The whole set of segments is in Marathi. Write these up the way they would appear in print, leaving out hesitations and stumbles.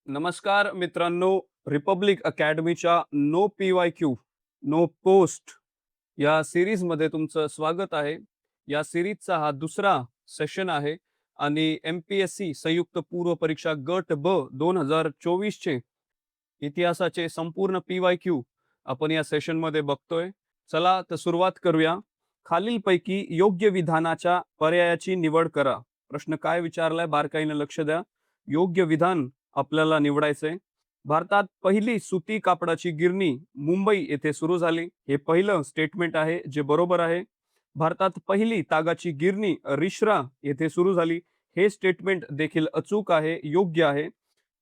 नमस्कार मित्रांनो, रिपब्लिक अकॅडमीच्या नो PYQ, नो पोस्ट या सीरीजमध्ये तुमचं स्वागत आहे. या सीरीजचा हा दुसरा सेशन आहे आणि MPSC संयुक्त पूर्व परीक्षा गट ब 2024 चे इतिहासाचे संपूर्ण PYQ आपण या सेशनमध्ये बघतोय. चला तर सुरुवात करूया. खालीलपैकी योग्य विधानाच्या पर्यायाची निवड करा. प्रश्न काय विचारलाय बारकाईने लक्ष द्या. योग्य विधान आपल्याला निवडायचंय. भारतात पहिली सुती कापडाची गिरणी मुंबई येथे सुरू झाली. हे पहिलं स्टेटमेंट आहे जे बरोबर आहे. भारतात पहिली तागाची गिरणी रिश्रा येथे सुरू झाली. हे स्टेटमेंट देखील अचूक आहे, योग्य आहे.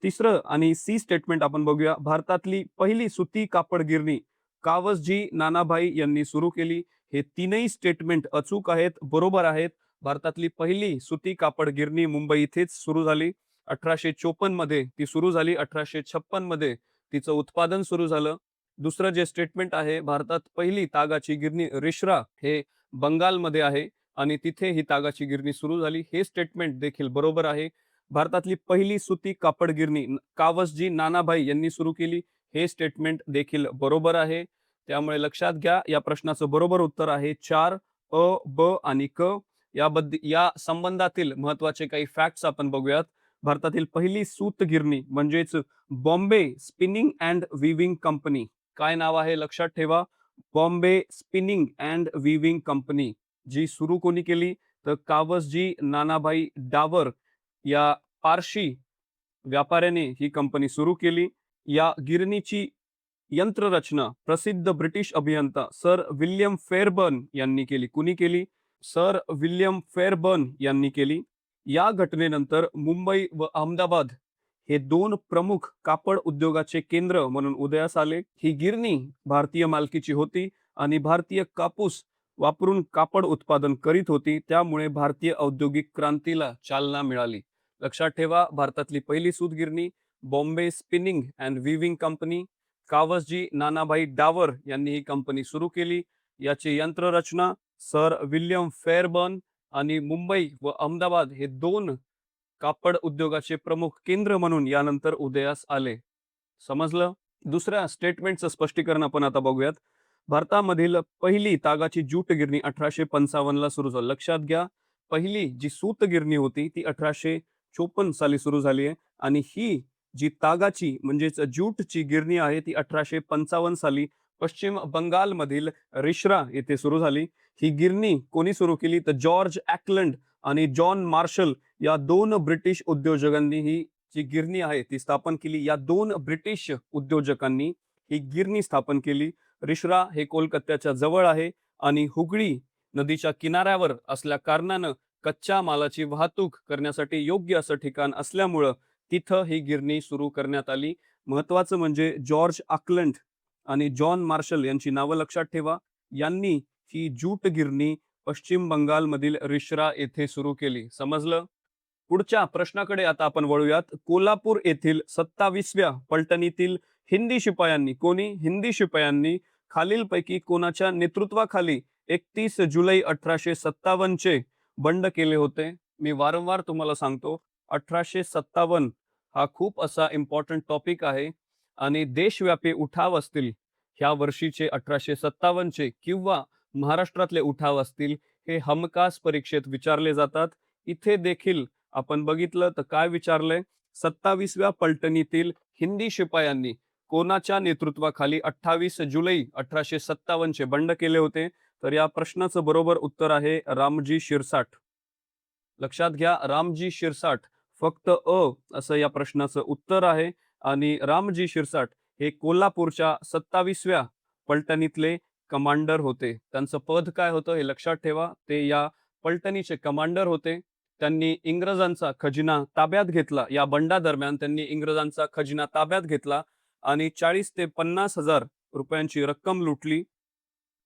तिसरं आणि सी स्टेटमेंट आपण बघूया. भारतातली पहिली सुती कापड गिरणी कावसजी नानाभाई यांनी सुरू केली. हे तीनही स्टेटमेंट अचूक आहेत, बरोबर आहेत. भारतातली पहिली सुती कापड गिरणी मुंबई इथेच सुरू झाली. 1854 मध्ये ती सुरू झाली. 1856 मध्ये तिचं उत्पादन सुरू झालं. दुसरं जे स्टेटमेंट आहे, भारतात पहिली तागाची गिरणी रिश्रा हे बंगालमध्ये आहे आणि तिथे ही तागाची गिरणी सुरू झाली. हे स्टेटमेंट देखील बरोबर आहे. भारतातली पहिली सुती कापड गिरणी कावसजी नानाभाई यांनी सुरू केली. हे स्टेटमेंट देखील बरोबर आहे. त्यामुळे लक्षात घ्या, या प्रश्नाचं बरोबर उत्तर आहे 4 अ, ब आणि क. या संबंधातील महत्वाचे काही फॅक्ट्स आपण बघूयात. भारतातील पहिली सूत गिरणी म्हणजेच Bombay spinning and weaving company. काय नाव आहे लक्षात ठेवा. Bombay spinning and weaving company. जी सुरू कोणी केली तर कावसजी नानाभाई डावर या पारशी व्यापाऱ्याने ही कंपनी सुरू केली. या गिरणीची यंत्ररचना प्रसिद्ध ब्रिटिश अभियंता सर विल्यम फेअरबर्न यांनी केली. कुणी केली? सर विल्यम फेअरबर्न यांनी केली. या घटनेनंतर मुंबई व अहमदाबाद हे दोन प्रमुख कापड उद्योगाचे केंद्र म्हणून उदयास आले. ही गिरणी भारतीय मालकीची होती आणि भारतीय कापूस वापरून कापड उत्पादन करीत होती. त्यामुळे भारतीय औद्योगिक क्रांतीला चालना मिळाली. लक्षात ठेवा, भारतातली पहिली सूत गिरणी Bombay spinning and weaving company. Kavasji Nanabhai Davar यांनी ही कंपनी सुरू केली. याची यंत्ररचना सर विल्यम फेअरबर्न आणि मुंबई व अहमदाबाद हे दोन कापड उद्योगाचे प्रमुख केंद्र म्हणून यानंतर उदयास आले. समजलं? दुसऱ्या स्टेटमेंटचं स्पष्टीकरण आपण आता बघूयात. भारतामधील पहिली तागाची ज्यूट गिरणी 1855 ला सुरू झाली. लक्षात घ्या, पहिली जी सूत गिरणी होती ती 1854 साली सुरू झाली आहे आणि ही जी तागाची म्हणजेच ज्यूटची गिरणी आहे ती 1855 साली पश्चिम बंगालमधील रिश्रा येथे सुरू झाली. ही गिरणी कोणी सुरू केली तर जॉर्ज ॲकलंड आणि जॉन मार्शल या दोन ब्रिटिश उद्योजकांनी ही जी गिरणी आहे ती स्थापन केली. या दोन ब्रिटिश उद्योजकांनी ही गिरणी स्थापन केली. रिश्रा हे कोलकात्याच्या जवळ आहे आणि हुगळी नदीच्या किनाऱ्यावर असल्या कारणानं कच्च्या मालाची वाहतूक करण्यासाठी योग्य असं ठिकाण असल्यामुळं तिथं ही गिरणी सुरू करण्यात आली. महत्वाचं म्हणजे जॉर्ज आकलंड आणि जॉन मार्शल यांची नावं लक्षात ठेवा. यांनी ही ज्यूट गिरणी पश्चिम बंगालमधील रिश्रा येथे सुरू केली. समजलं? पुढच्या प्रश्नाकडे आता आपण वळूयात. कोल्हापूर येथील 27व्या पलटणीतील हिंदी शिपायांनी हिंदी शिपायांनी खालीलपैकी कोणाच्या नेतृत्वाखाली 31 जुलै 1857 चे बंड केले होते? मी वारंवार तुम्हाला सांगतो, 1857 हा खूप असा इम्पॉर्टंट टॉपिक आहे आणि देशव्यापी उठाव असतील ह्या वर्षीचे 1857 चे किंवा महाराष्ट्रातले उठाव असतील, हे हमखास परीक्षेत विचारले जातात. इथे देखील आपण बघितलं तर काय विचारलंय? 27व्या पलटणीतील हिंदी शिपायांनी कोणाच्या नेतृत्वाखाली 28 जुलै 1857 चे बंड केले होते? तर या प्रश्नाचं बरोबर उत्तर आहे रामजी शिरसाट. लक्षात घ्या, रामजी शिरसाट. फक्त असं या प्रश्नाचं उत्तर आहे आणि रामजी शिरसाट हे कोल्हापूरच्या 27व्या पलटणीतले कमांडर होते. त्यांचं पद काय होतं हे लक्षात ठेवा. ते या पलटणीचे कमांडर होते. त्यांनी इंग्रजांचा खजिना ताब्यात घेतला. या बंडादरम्यान त्यांनी इंग्रजांचा खजिना ताब्यात घेतला आणि 40 ते 50 हजार रुपयांची रक्कम लुटली.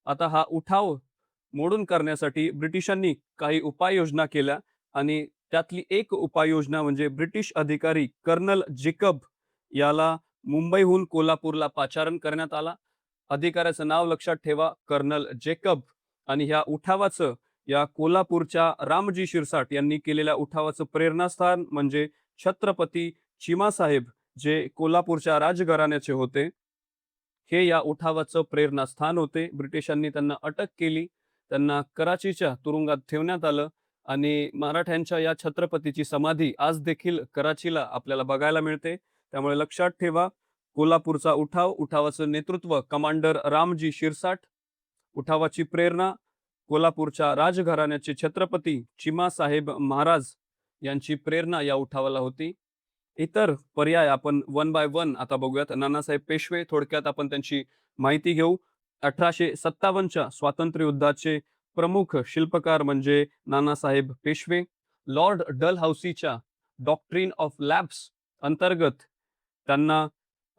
आता हा उठाव मोडून करण्यासाठी ब्रिटिशांनी काही उपाययोजना केल्या आणि त्यातली एक उपाययोजना म्हणजे ब्रिटिश अधिकारी कर्नल जेकब याला मुंबईहून कोल्हापूरला पाचारण करण्यात आला. अधिकाऱ्याचं नाव लक्षात ठेवा, कर्नल जेकब. आणि ह्या उठावाचं या कोल्हापूरच्या रामजी शिरसाट यांनी केलेल्या उठावाचं प्रेरणास्थान म्हणजे छत्रपती चिमासाहेब जे कोल्हापूरच्या राजघराण्याचे होते. हे या उठावाचं प्रेरणास्थान होते. ब्रिटिशांनी त्यांना अटक केली. त्यांना कराचीच्या तुरुंगात ठेवण्यात आलं आणि मराठ्यांच्या या छत्रपतीची समाधी आज देखील कराचीला आपल्याला बघायला मिळते. त्यामुळे लक्षात ठेवा, कोल्हापूरचा उठाव, उठावाचं नेतृत्व कमांडर रामजी शिरसाट, उठावाची प्रेरणा कोल्हापूरच्या राजघराण्याचे छत्रपती चिमासाहेब महाराज यांची प्रेरणा या उठावाला होती. इतर पर्याय आपण वन बाय वन आता बघूयात. नानासाहेब पेशवे, थोडक्यात आपण त्यांची माहिती घेऊ. 1857च्या स्वातंत्र्य युद्धाचे प्रमुख शिल्पकार म्हणजे नानासाहेब पेशवे. लॉर्ड डलहौसीच्या डॉक्ट्रिन ऑफ लॅप्स अंतर्गत त्यांना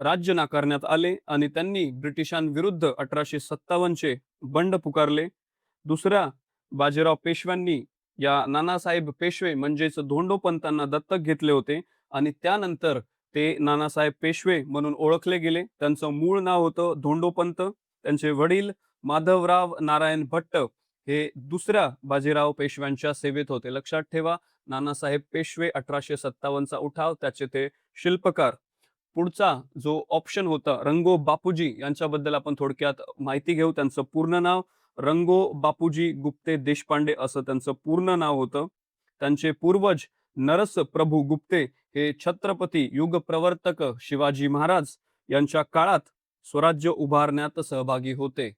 राज्य नाकारण्यात आले आणि त्यांनी ब्रिटिशांविरुद्ध 1857चे बंड पुकारले. दुसऱ्या बाजीराव पेशव्यांनी या नानासाहेब पेशवे म्हणजेच धोंडोपंतांना दत्तक घेतले होते आणि त्यानंतर ते नानासाहेब पेशवे म्हणून ओळखले गेले. त्यांचं मूळ नाव होतं धोंडोपंत. त्यांचे वडील माधवराव नारायण भट्ट हे दुसऱ्या बाजीराव पेशव्यांच्या सेवेत होते. लक्षात ठेवा, नानासाहेब पेशवे 1857चा उठाव, त्याचे ते शिल्पकार. पुढचा जो ऑप्शन होता रंगो बापूजी यांच्याबद्दल आपण थोडक्यात माहिती घेऊ. त्यांचं पूर्ण नाव रंगो बापूजी गुप्ते देशपांडे असं त्यांचं पूर्ण नाव होतं. त्यांचे पूर्वज नरस प्रभू गुप्ते हे छत्रपती युग प्रवर्तक शिवाजी महाराज यांच्या काळात स्वराज्य उभारण्यात सहभागी होते.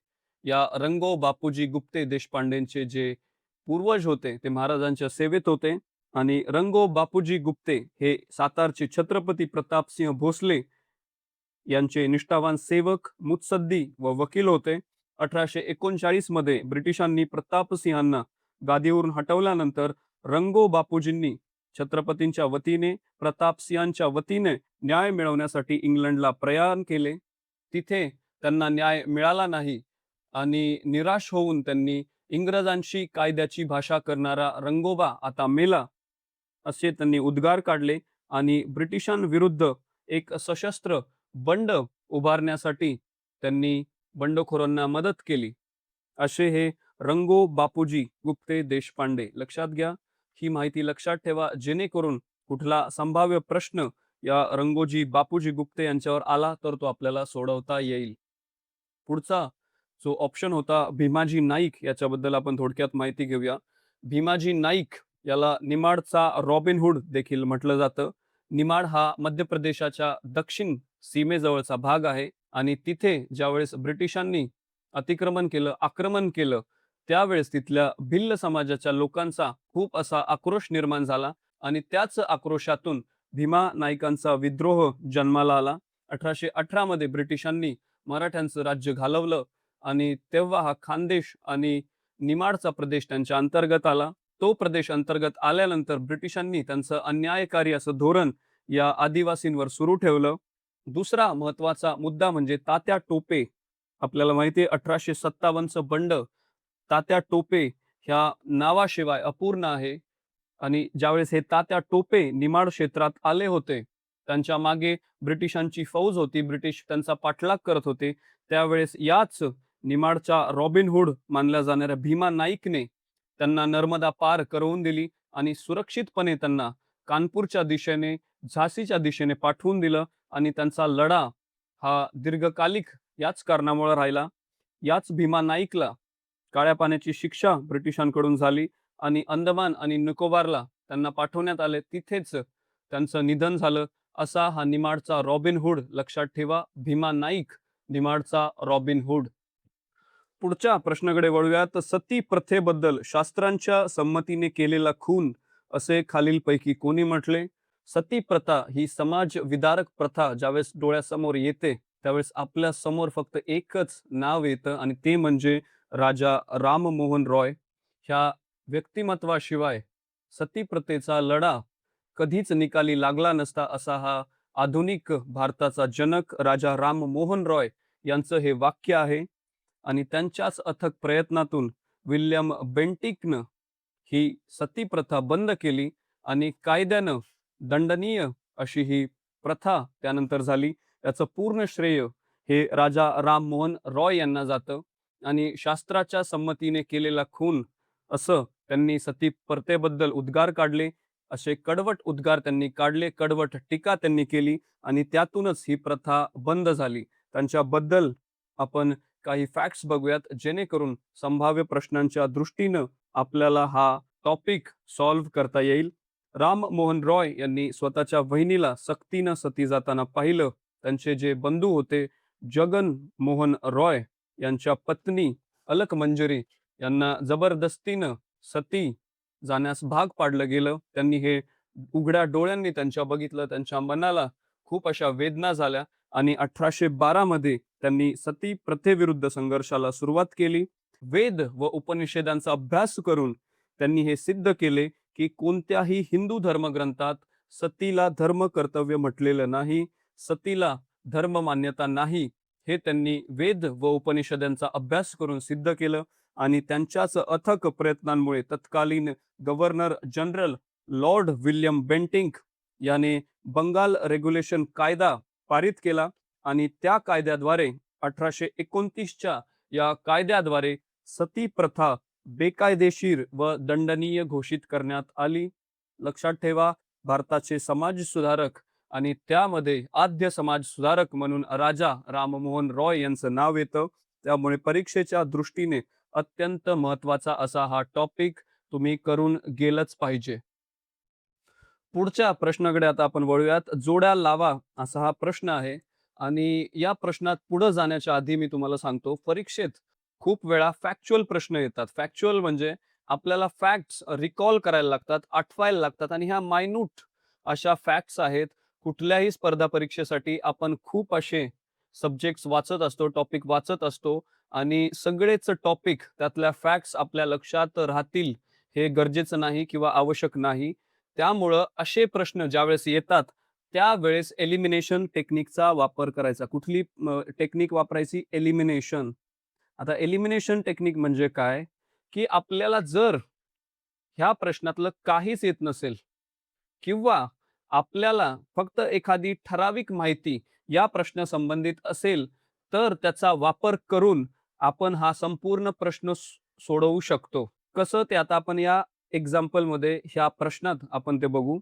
या रंगो बापूजी गुप्ते देशपांडेंचे जे पूर्वज होते ते महाराजांच्या सेवेत होते आणि रंगो बापूजी गुप्ते हे सातारचे छत्रपती प्रतापसिंह भोसले यांचे निष्ठावान सेवक, मुत्सद्दी व वकील होते. 1839 मध्ये ब्रिटिशांनी प्रतापसिंहांना गादीवरून हटवल्यानंतर रंगो बापूजींनी छत्रपतींच्या वतीने प्रतापसिंहांच्या वतीने न्याय मिळवण्यासाठी इंग्लंडला प्रयाण केले. तिथे त्यांना न्याय मिळाला नाही आणि निराश होऊन त्यांनी इंग्रजांशी कायद्याची भाषा करणारा रंगोबा आता मेला असे त्यांनी उद्गार काढले आणि ब्रिटिशांविरुद्ध एक सशस्त्र बंड उभारण्यासाठी त्यांनी बंडखोरांना मदत केली. असे हे रंगो बापूजी गुप्ते देशपांडे. लक्षात घ्या, ही माहिती लक्षात ठेवा, जेणेकरून कुठला संभाव्य प्रश्न या रंगोजी बापूजी गुप्ते यांच्यावर आला तर तो आपल्याला सोडवता येईल. पुढचा जो ऑप्शन होता भीमाजी नाईक, याच्याबद्दल आपण थोडक्यात माहिती घेऊया. भीमाजी नाईक याला निमाडचा रॉबिनहुड देखील म्हटलं जातं. निमाड हा मध्य प्रदेशाच्या दक्षिण सीमेजवळचा भाग आहे आणि तिथे ज्यावेळेस ब्रिटिशांनी अतिक्रमण केलं, आक्रमण केलं, त्यावेळेस तिथल्या भिल्ल समाजाच्या लोकांचा खूप असा आक्रोश निर्माण झाला आणि त्याच आक्रोशातून भीमा नाईकांचा विद्रोह जन्माला आला. 1818 मध्ये ब्रिटिशांनी मराठ्यांचं राज्य घालवलं आणि तेव्हा हा खानदेश आणि निमाडचा प्रदेश त्यांच्या अंतर्गत आला. तो प्रदेश अंतर्गत आल्यानंतर ब्रिटिशांनी त्यांचं अन्यायकारी असं धोरण या आदिवासींवर सुरू ठेवलं. दुसरा महत्वाचा मुद्दा म्हणजे तात्या टोपे. आपल्याला माहिती आहे 1857चं बंड तात्या टोपे ह्या नावाशिवाय अपूर्ण आहे आणि ज्यावेळेस हे तात्या टोपे निमाड क्षेत्रात आले होते, त्यांच्या मागे ब्रिटिशांची फौज होती, ब्रिटिश त्यांचा पाठलाग करत होते. त्यावेळेस याच निमाडच्या रॉबिनहुड मानल्या जाणाऱ्या भीमा नाईकने त्यांना नर्मदा पार करवून दिली आणि सुरक्षितपणे त्यांना कानपूरच्या दिशेने, झाशीच्या दिशेने पाठवून दिलं आणि त्यांचा लढा हा दीर्घकालिक याच कारणामुळे राहिला. याच भीमा नाईकला काळ्या पाण्याची शिक्षा ब्रिटिशांकडून झाली आणि अंदमान आणि निकोबारला त्यांना पाठवण्यात आले. तिथेच त्यांचं निधन झालं. असा हा निमाडचा रॉबिनहुड. लक्षात ठेवा, भीमा नाईक निमाडचा रॉबिनहुड. पुढच्या प्रश्नाकडे वळूयात. सती प्रथेबद्दल शास्त्रांच्या संमतीने केलेला खून असे खालीलपैकी कोणी म्हटले? सती प्रथा ही समाज विदारक प्रथा ज्यावेळेस डोळ्यासमोर येते त्यावेळेस आपल्या समोर फक्त एकच नाव येतं आणि ते म्हणजे राजा राममोहन रॉय. ह्या व्यक्तिमत्वाशिवाय सती प्रथेचा लढा कधीच निकाली लागला नसता असा हा आधुनिक भारताचा जनक राजा राममोहन रॉय यांचं हे वाक्य आहे. आणि त्यांच्याच अथक प्रयत्नातून विल्यम बेंटिकनं ही सती प्रथा बंद केली आणि कायद्यानं दंडनीय अशी ही प्रथा त्यानंतर झाली. याचं पूर्ण श्रेय हे राजा राममोहन रॉय यांना जातं आणि शास्त्राच्या संमतीने केलेला खून असं त्यांनी सती प्रथेबद्दल उद्गार काढले. असे कडवट उद्गार त्यांनी काढले, कडवट टीका त्यांनी केली आणि त्यातूनच ही प्रथा बंद झाली. त्यांच्याबद्दल आपण काही फॅक्ट्स बघूयात, जेणेकरून संभाव्य प्रश्नांच्या दृष्टीनं आपल्याला हा टॉपिक सॉल्व्ह करता येईल. राम मोहन रॉय यांनी स्वतःच्या बहिणीला सक्तीनं सती जाताना पाहिलं. त्यांचे जे बंधू होते, जगन मोहन रॉय यांच्या पत्नी अलक मंजरी यांना जबरदस्तीनं सती जाण्यास भाग पाडलं गेलं. त्यांनी हे उघड्या डोळ्यांनी त्यांच्या बघितलं. त्यांच्या मनाला खूप अशा वेदना झाल्या आणि 1812 मध्ये त्यांनी सती प्रथेविरुद्ध संघर्षाला सुरुवात केली. वेद व उपनिषदांचा अभ्यास करून त्यांनी हे सिद्ध केले की कोणत्याही हिंदू धर्मग्रंथात सतीला धर्म कर्तव्य म्हटलेलं नाही, सतीला धर्म मान्यता नाही. हे त्यांनी वेद व उपनिषदांचा अभ्यास करून सिद्ध केलं आणि त्यांच्याच अथक प्रयत्नांमुळे तत्कालीन governor general Lord William Bentinck याने बंगाल रेग्युलेशन कायदा पारित केला आणि त्या कायद्याद्वारे 1829च्या या कायद्याद्वारे सती प्रथा बेकायदेशीर व दंडनीय घोषित करण्यात आली. लक्षात ठेवा, भारताचे समाज सुधारक आणि त्यामध्ये आद्य समाज सुधारक म्हणून राजा राममोहन रॉय यांचं नाव येतं. त्यामुळे परीक्षेच्या दृष्टीने अत्यंत महत्वाचा असा हा टॉपिक तुम्ही करून गेलंच पाहिजे. पुढच्या प्रश्नाकडे आता आपण वळूयात. जोड्या लावा असा हा प्रश्न आहे आणि या प्रश्नात पुढे जाण्याच्या आधी मी तुम्हाला सांगतो, परीक्षेत खूप वेळा फॅक्च्युअल प्रश्न येतात. फॅक्च्युअल म्हणजे आपल्याला फॅक्ट्स रिकॉल करायला लागतात, आठवायला लागतात आणि ह्या मायन्यूट अशा फॅक्ट्स आहेत. कुठल्याही स्पर्धा परीक्षेसाठी आपण खूप असे सब्जेक्ट्स वाचत असतो, टॉपिक वाचत असतो आणि सगळेच टॉपिक त्यातल्या फॅक्ट्स आपल्या लक्षात राहतील हे गरजेचं नाही किंवा आवश्यक नाही. त्यामुळं असे प्रश्न ज्यावेळेस येतात त्यावेळेस एलिमिनेशन टेक्निकचा वापर करायचा. कुठली टेक्निक वापरायची? एलिमिनेशन. आता एलिमिनेशन टेक्निक म्हणजे काय, की आपल्याला जर ह्या प्रश्नातलं काहीच येत नसेल किंवा आपल्याला फक्त एखादी ठराविक माहिती या प्रश्न संबंधित असेल, तर त्याचा वापर करून आपण हा संपूर्ण प्रश्न सोडवू शकतो. कसं ते आता आपण या एक्झाम्पलमध्ये ह्या प्रश्नात आपण ते बघू.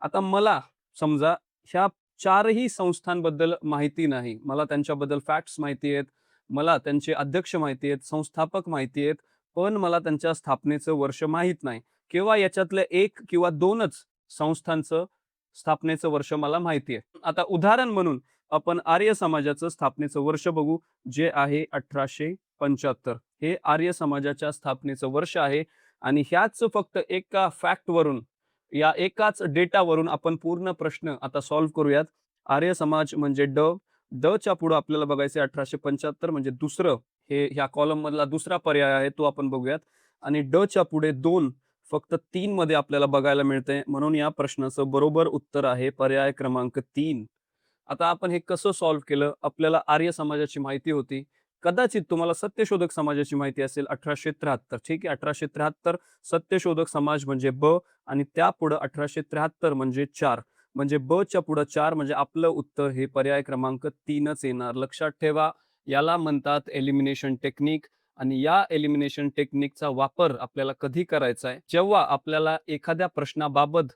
आता मला समजा ह्या चारही संस्थांबद्दल माहिती नाही. मला त्यांच्याबद्दल फॅक्ट्स माहिती आहेत. मला त्यांचे अध्यक्ष माहिती आहेत, संस्थापक माहिती आहेत, पण मला त्यांच्या स्थापनेचं वर्ष माहीत नाही किंवा याच्यातल्या 1 किंवा 2च संस्थांचं स्थापनेचं वर्ष मला माहिती आहे. आता उदाहरण म्हणून आपण आर्य समाजाचं स्थापनेचं वर्ष बघू, जे आहे 1875. हे आर्य समाजाच्या स्थापनेचं वर्ष आहे आणि ह्याच फक्त एका फॅक्टवरून, या एकाच डेटावरून आपण पूर्ण प्रश्न आता सॉल्व्ह करूयात. आर्य समाज म्हणजे ड च्या पुढे आपल्याला बघायचं 1875 म्हणजे दुसरं, हे ह्या कॉलम मधला दुसरा पर्याय आहे तो आपण बघूयात. आणि ड च्या पुढे 2 फक्त 3 मध्ये आपल्याला बघायला मिळते, म्हणून या प्रश्नाचं बरोबर उत्तर आहे पर्याय क्रमांक 3. आता आपण हे कसं सॉल्व्ह केलं? आपल्याला आर्य समाजाची माहिती होती. कदाचित तुम्हाला सत्यशोधक समाजाची माहिती असेल 1873. ठीक आहे, 1873 सत्यशोधक समाज म्हणजे ब आणि त्यापुढे 1873 म्हणजे 4. म्हणजे ब च्या पुढे 4 म्हणजे आपलं उत्तर हे पर्याय क्रमांक 3च येणार. लक्षात ठेवा, याला म्हणतात एलिमिनेशन टेक्निक. आणि या एलिमिनेशन टेक्निकचा वापर आपल्याला कधी करायचा आहे? जेव्हा आपल्याला एखाद्या प्रश्नाबाबत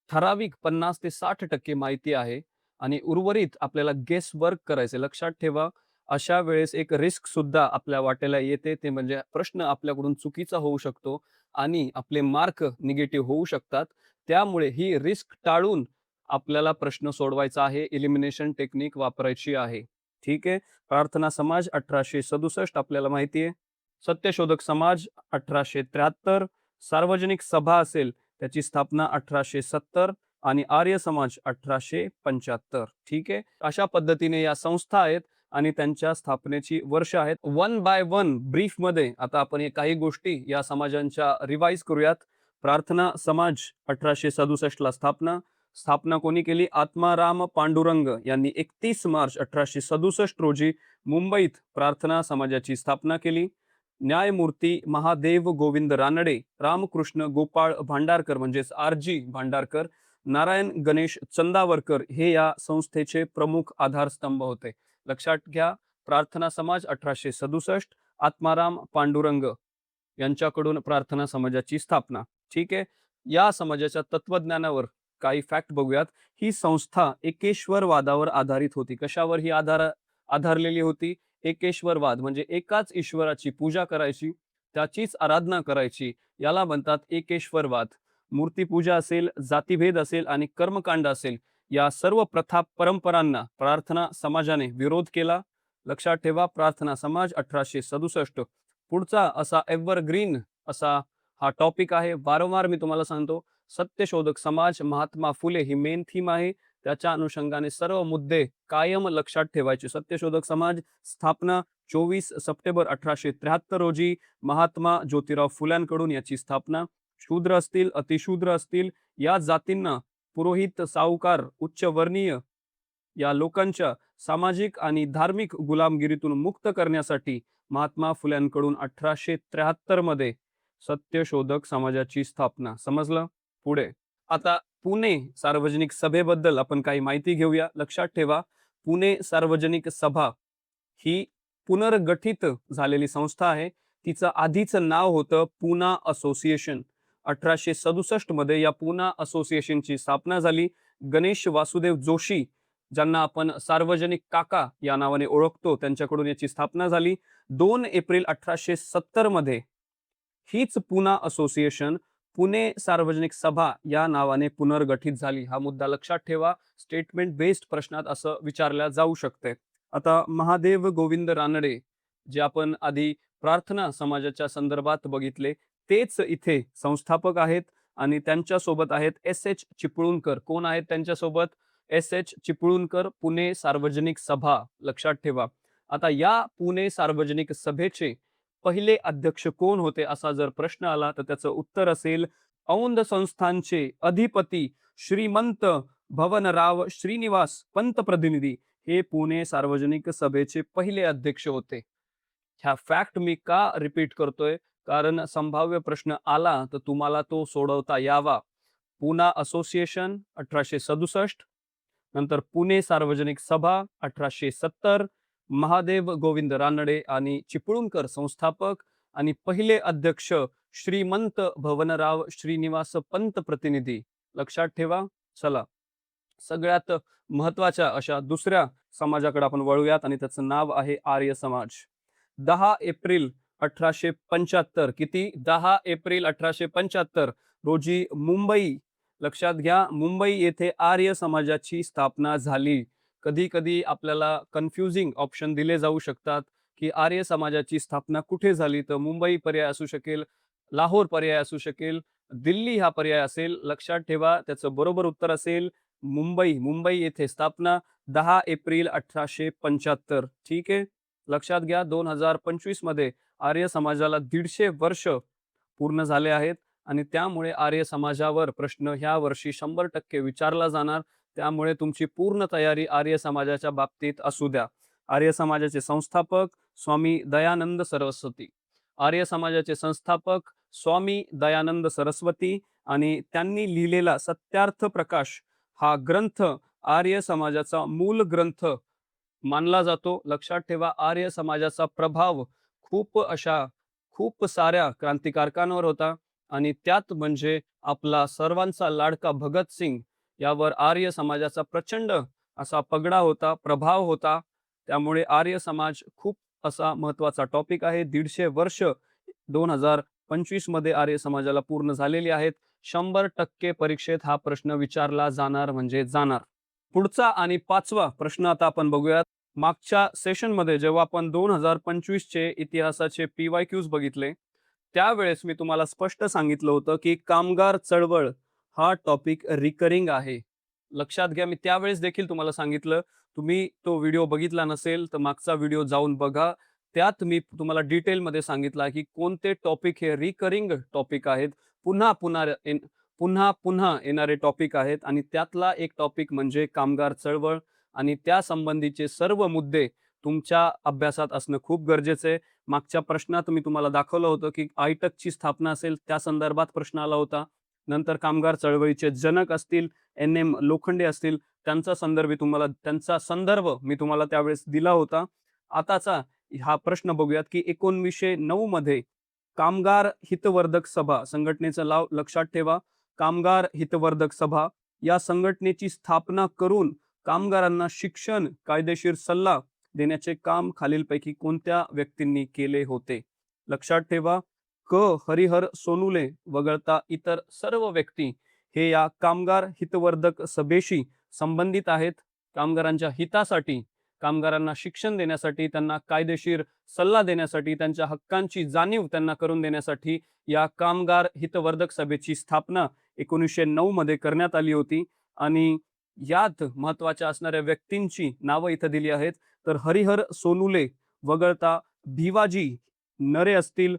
ठराविक 50 ते 60% माहिती आहे आणि उर्वरित आपल्याला गेस वर्क करायचे. लक्षात ठेवा, अशा वेळेस एक रिस्क सुद्धा आपल्या वाटेला येते, ते म्हणजे प्रश्न आपल्याकडून चुकीचा होऊ शकतो आणि आपले मार्क निगेटिव्ह होऊ शकतात. त्यामुळे ही रिस्क टाळून आपल्याला प्रश्न सोडवायचा आहे, एलिमिनेशन टेक्निक वापरायची आहे. ठीक आहे. प्रार्थना समाज 1867 आपल्याला माहिती आहे. सत्यशोधक समाज 1873, सार्वजनिक सभा असेल त्याची स्थापना 1870 आणि आर्य समाज 1875. ठीक आहे. अशा पद्धतीने या संस्था आहेत आणि त्यांच्या स्थापनेची वर्ष आहेत. वन बाय वन ब्रीफ मध्ये आता आपण काही गोष्टी या समाजांच्या रिवाइज करूयात. प्रार्थना समाज 1867 ला स्थापना कोणी केली? आत्माराम पांडुरंग यांनी 31 मार्च 1867 रोजी मुंबईत प्रार्थना समाजाची स्थापना केली. न्यायमूर्ती महादेव गोविंद रानडे, रामकृष्ण गोपाळ भांडारकर म्हणजेच RG भांडारकर, नारायण गणेश चंदावरकर हे या संस्थेचे प्रमुख आधारस्तंभ होते. लक्षात घ्या, प्रार्थना समाज 1867, आत्माराम पांडुरंग यांच्याकडून प्रार्थना समाजाची स्थापना. ठीक आहे. या समाजाच्या तत्वज्ञानावर काही फॅक्ट बघूयात. ही संस्था एकेश्वरवादावर आधारित होती. कशावर ही आधारलेली होती? एकेश्वरवाद म्हणजे एकाच ईश्वराची पूजा करायची, त्याचीच आराधना करायची. याला म्हणतात एकेश्वरवाद. मूर्तीपूजा असेल, जातीभेद असेल आणि कर्मकांड असेल, या सर्व प्रथा परंपरांना प्रार्थना समाजाने विरोध केला. लक्षात ठेवा, प्रार्थना समाज 1867. पुढचा असा एव्हरग्रीन असा हा टॉपिक आहे. वारंवार मी तुम्हाला सांगतो, सत्यशोधक समाज, महात्मा फुले ही मेन थीम आहे. त्याच्या अनुषंगाने सर्व मुद्दे कायम लक्षात ठेवायचे. सत्यशोधक समाज स्थापना 24 सप्टेंबर 1873 रोजी महात्मा ज्योतिराव फुल्यांकडून याची स्थापना. शूद्र असतील, अतिशूद्र असतील, या जातींना पुरोहित, सावकार, उच्चवर्णीय या लोकांच्या सामाजिक आणि धार्मिक गुलामगिरीतून मुक्त करण्यासाठी महात्मा फुल्यांकडून 1873 मध्ये सत्यशोधक समाजाची स्थापना. समजलं? पुढे आता पुणे सार्वजनिक सभेबद्दल आपण काही माहिती घेऊया. लक्षात ठेवा, पुणे सार्वजनिक सभा ही पुनर्गठित झालेली संस्था आहे. तिचं आधीचं नाव होतं पूना असोसिएशन. 1867 मध्ये या पूना असोसिएशनची स्थापना झाली. गणेश वासुदेव जोशी, ज्यांना आपण सार्वजनिक काका या नावाने ओळखतो, त्यांच्याकडून याची स्थापना झाली. 2 एप्रिल 1870 मध्ये हीच पूना असोसिएशन पुणे सार्वजनिक सभा या नावाने पुनर्गठित झाली. हा मुद्दा लक्षात ठेवा. स्टेटमेंट बेस्ड प्रश्नात असं विचारल्या जाऊ शकते. आता महादेव गोविंद रानडे, जे आपण आधी प्रार्थना समाजाच्या संदर्भात बघितले, तेच इथे संस्थापक आहेत आणि त्यांच्या सोबत आहेत एस.एच. चिपळूणकर. कोण आहेत त्यांच्यासोबत? एस.एच. चिपळूणकर, पुणे सार्वजनिक सभा. लक्षात ठेवा. आता या पुणे सार्वजनिक सभेचे पहिले अध्यक्ष कोण होते असा जर प्रश्न आला तर त्याचं उत्तर असेल औंध संस्थानचे अधिपती श्रीमंत भवनराव श्रीनिवास पंत प्रतिनिधी हे पुणे सार्वजनिक सभेचे पहिले अध्यक्ष होते. ह्या फॅक्ट मी का रिपीट करतोय? कारण संभाव्य प्रश्न आला तर तुम्हाला तो सोडवता यावा. पूना असोसिएशन 1867, नंतर पुणे सार्वजनिक सभा 1870, महादेव गोविंद रानडे आणि चिपळूणकर संस्थापक आणि पहिले अध्यक्ष श्रीमंत भवनराव श्रीनिवास पंत प्रतिनिधी. लक्षात ठेवा. चला, सगळ्यात महत्वाच्या अशा दुसऱ्या समाजाकडे आपण वळूयात आणि त्याचं नाव आहे आर्य समाज. 10 एप्रिल 1875, किती? 10 एप्रिल 1875 रोजी मुंबई, लक्षात घ्या, मुंबई येथे आर्य समाजाची स्थापना झाली. कधी कधी आपल्याला कन्फ्युजिंग ऑप्शन दिले जाऊ शकतात की आर्य समाजाची स्थापना कुठे झाली, तर मुंबई पर्याय असू शकेल, लाहोर पर्याय असू शकेल, दिल्ली हा पर्याय असेल. लक्षात ठेवा, त्याचं बरोबर उत्तर असेल मुंबई. मुंबई येथे स्थापना 10 एप्रिल 1875. ठीक आहे, लक्षात घ्या. 2025 मध्ये आर्य समाजाला 150 वर्ष पूर्ण झाले आहेत आणि त्यामुळे आर्य समाजावर प्रश्न ह्या वर्षी 100% विचारला जाणार. त्यामुळे तुमची पूर्ण तयारी आर्य समाजाच्या बाबतीत असू द्या. आर्य समाजाचे संस्थापक स्वामी दयानंद सरस्वती. आर्य समाजाचे संस्थापक स्वामी दयानंद सरस्वती आणि त्यांनी लिहिलेला सत्यार्थ प्रकाश हा ग्रंथ आर्य समाजाचा मूल ग्रंथ मानला जातो. लक्षात ठेवा, आर्य समाजाचा प्रभाव खूप साऱ्या क्रांतिकारकांवर होता आणि त्यात म्हणजे आपला सर्वांचा लाडका भगतसिंग यावर आर्य समाजाचा प्रचंड असा पगडा होता, प्रभाव होता. त्यामुळे आर्य समाज खूप असा महत्वाचा टॉपिक आहे. 150 वर्ष 2025 मध्ये आर्य समाजाला पूर्ण झालेली आहेत. 100% परीक्षेत हा प्रश्न विचारला जाणार म्हणजे जाणार. पुढचा आणि 5वा प्रश्न आता आपण बघूयात. मागच्या सेशन मध्ये जेव्हा आपण 2025 चे इतिहासाचे PYQs बघितले, त्यावेळेस मी तुम्हाला स्पष्ट सांगितलं होतं की कामगार चळवळ हा टॉपिक रिकरिंग आहे. लक्षात घ्या, मी त्यावेळेस देखील तुम्हाला सांगितलं. तुम्ही तो व्हिडिओ बघितला नसेल तर मागचा व्हिडिओ जाऊन बघा. त्यात मी तुम्हाला डिटेलमध्ये सांगितलं की कोणते टॉपिक हे रिकरिंग टॉपिक आहेत, पुन्हा पुन्हा येणारे टॉपिक आहेत आणि त्यातला एक टॉपिक म्हणजे कामगार चळवळ आणि त्या संबंधीचे सर्व मुद्दे तुमच्या अभ्यासात असणं खूप गरजेचं आहे. मागच्या प्रश्नात मी तुम्हाला दाखवलं होतं की आयटकची स्थापना असेल त्या संदर्भात प्रश्न आला होता. नंतर कामगार चळवळीचे जनक असतील, NM लोखंडे असतील, त्यांचा संदर्भ मी तुम्हाला त्यावेळेस दिला होता. आताचा हा प्रश्न बघूयात की 1909 मध्ये कामगार हितवर्धक सभा संघटनेचं नाव लक्षात ठेवा. कामगार हितवर्धक सभा या संघटनेची स्थापना करून कामगारांना शिक्षण, कायदेशीर सल्ला देण्याचे काम खालीलपैकी कोणत्या व्यक्तींनी केले होते? लक्षात ठेवा, क. हरिहर सोनुले वगळता इतर सर्व व्यक्ती हे या कामगार हितवर्धक सभेशी संबंधित आहेत. कामगारांच्या हितासाठी, कामगारांना शिक्षण देण्यासाठी, त्यांना कायदेशीर सल्ला देण्यासाठी, त्यांच्या हक्कांची जाणीव त्यांना करून देण्यासाठी या कामगार हितवर्धक सभेची स्थापना 1909 मध्ये करण्यात आली होती. आणि यात महत्त्वाच्या असणाऱ्या व्यक्तींची नावं इथं दिली आहेत. तर हरिहर सोनुले वगळता भिवाजी नरे असतील,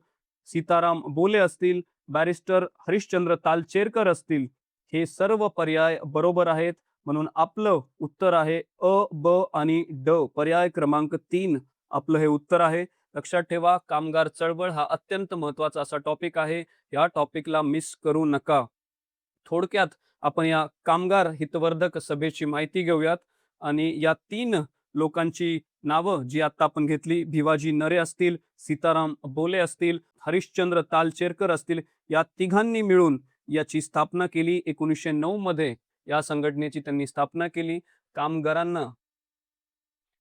सीताराम बोले असतील, बॅरिस्टर हरिश्चंद्र तालचेरकर असतील. हे सर्व पर्याय बरोबर आहेत. म्हणून आपलं उत्तर आहे अ, ब आणि ड. पर्याय क्रमांक 3 आपलं हे उत्तर आहे. लक्षात ठेवा, कामगार चळवळ हा अत्यंत महत्त्वाचा असा टॉपिक आहे. या टॉपिकला मिस करू नका. थोडक्यात आपण या कामगार हितवर्धक सभेची माहिती घेऊयात आणि या 3 लोकांची नावं जी आता आपण घेतली, भिवाजी नरे असतील, सीताराम बोले असतील, हरिश्चंद्र तालचेरकर असतील, या तिघांनी मिळून याची स्थापना केली. 1909 मध्ये या संघटनेची त्यांनी स्थापना केली. कामगारांना,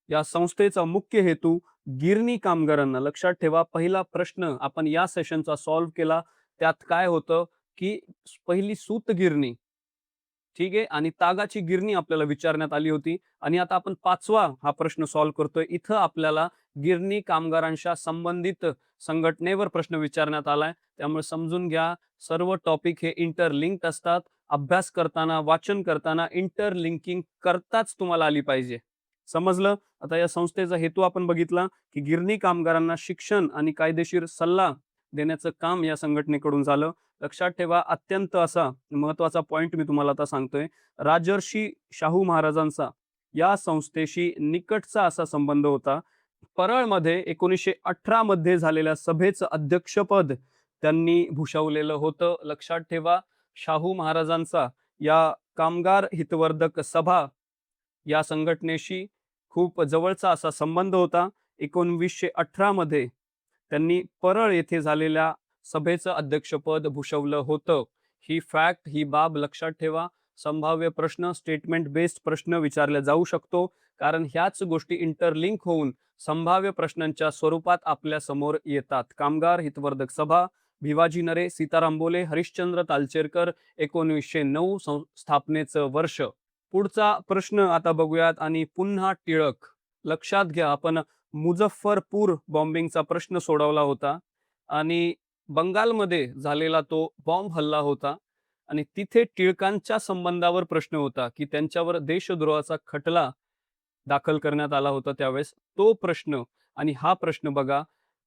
या संस्थेचा मुख्य हेतू गिरणी कामगारांना, लक्षात ठेवा, पहिला प्रश्न आपण या सेशनचा सॉल्व्ह केला. त्यात काय होतं की पहिली सूतगिरणी, ठीक आहे, आणि तागाची गिरणी आपल्याला विचारण्यात आली होती. आणि आता आपण 5वा हा प्रश्न सॉल्व्ह करतोय. इथं आपल्याला गिरणी कामगारांच्या संबंधित संघटनेवर प्रश्न विचारण्यात आलाय. त्यामुळे समजून घ्या, सर्व टॉपिक हे इंटरलिंक्ड असतात. अभ्यास करताना, वाचन करताना इंटरलिंकिंग करताच तुम्हाला आली पाहिजे. समजलं? आता या संस्थेचा हेतू आपण बघितला की गिरणी कामगारांना शिक्षण आणि कायदेशीर सल्ला देण्याचं काम या संघटनेकडून झालं. लक्षात ठेवा, अत्यंत असा महत्वाचा पॉइंट मी तुम्हाला आता सांगतोय. राजर्षी शाहू महाराजांचा या संस्थेशी निकटचा असा संबंध होता. परळमध्ये 1918 मध्ये झालेल्या सभेचं अध्यक्षपद त्यांनी भूषवलेलं होतं. लक्षात ठेवा, शाहू महाराजांचा या कामगार हितवर्धक सभा या संघटनेशी खूप जवळचा असा संबंध होता. 1918 मध्ये त्यांनी परळ येथे झालेल्या सभेचं अध्यक्षपद भूषवलं होतं. ही फॅक्ट, ही बाब लक्षात ठेवा. संभाव्य प्रश्न, स्टेटमेंट बेस्ड प्रश्न विचारला जाऊ शकतो, कारण ह्याच गोष्टी इंटरलिंक होऊन संभाव्य प्रश्नांच्या स्वरूपात आपल्या समोर येतात. कामगार हितवर्धक सभा, भिवाजी नरे, सीताराम बोले, हरिश्चंद्र तालचेरकर, 1909 स्थापनेचं वर्ष. पुढचा प्रश्न आता बघूयात आणि पुन्हा टिळक. लक्षात घ्या, आपण मुझफ्फरपूर बॉम्बिंगचा प्रश्न सोडवला होता आणि बंगालमध्ये झालेला तो बॉम्ब हल्ला होता आणि तिथे टिळकांच्या संबंधावर प्रश्न होता की त्यांच्यावर देशद्रोहाचा खटला दाखल करण्यात आला होता त्यावेळेस. तो प्रश्न आणि हा प्रश्न बघा,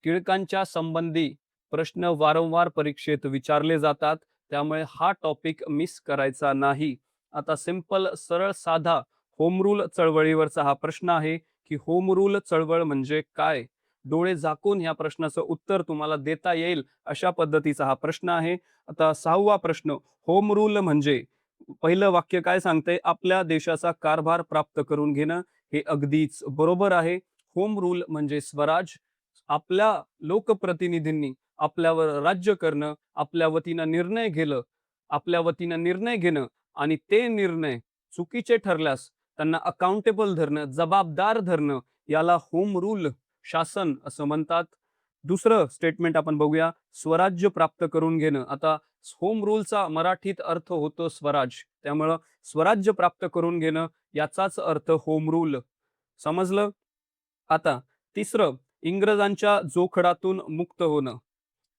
टिळकांच्या संबंधी प्रश्न वारंवार परीक्षेत विचारले जातात. त्यामुळे हा टॉपिक मिस करायचा नाही. आता सिंपल, सरळ, साधा होम रूल चळवळीवरचा हा प्रश्न आहे की होम रूल चळवळ म्हणजे काय. डोळे झाकून या प्रश्नाचं उत्तर तुम्हाला देता येईल अशा पद्धतीचा हा प्रश्न आहे. आता 6वा प्रश्न, होम रूल म्हणजे, पहिलं वाक्य काय सांगतंय, आपल्या देशाचा कारभार प्राप्त करून घेणं. हे अगदीच बरोबर आहे. होम रूल म्हणजे स्वराज. आपल्या लोकप्रतिनिधींनी आपल्यावर राज्य करणं, आपल्या वतीनं निर्णय घेणं, आपल्या वतीनं निर्णय घेणं आणि ते निर्णय चुकीचे ठरल्यास त्यांना अकाउंटेबल धरणं, जबाबदार धरणं, याला होम रूल, शासन असं म्हणतात. दुसरं स्टेटमेंट आपण बघूया, स्वराज्य प्राप्त करून घेणं. आता होम रूलचा मराठीत अर्थ होतो स्वराज, त्यामुळं स्वराज्य प्राप्त करून घेणं याचाच अर्थ होम रूल. समजलं? आता तिसरं, इंग्रजांच्या जोखडातून मुक्त होणं.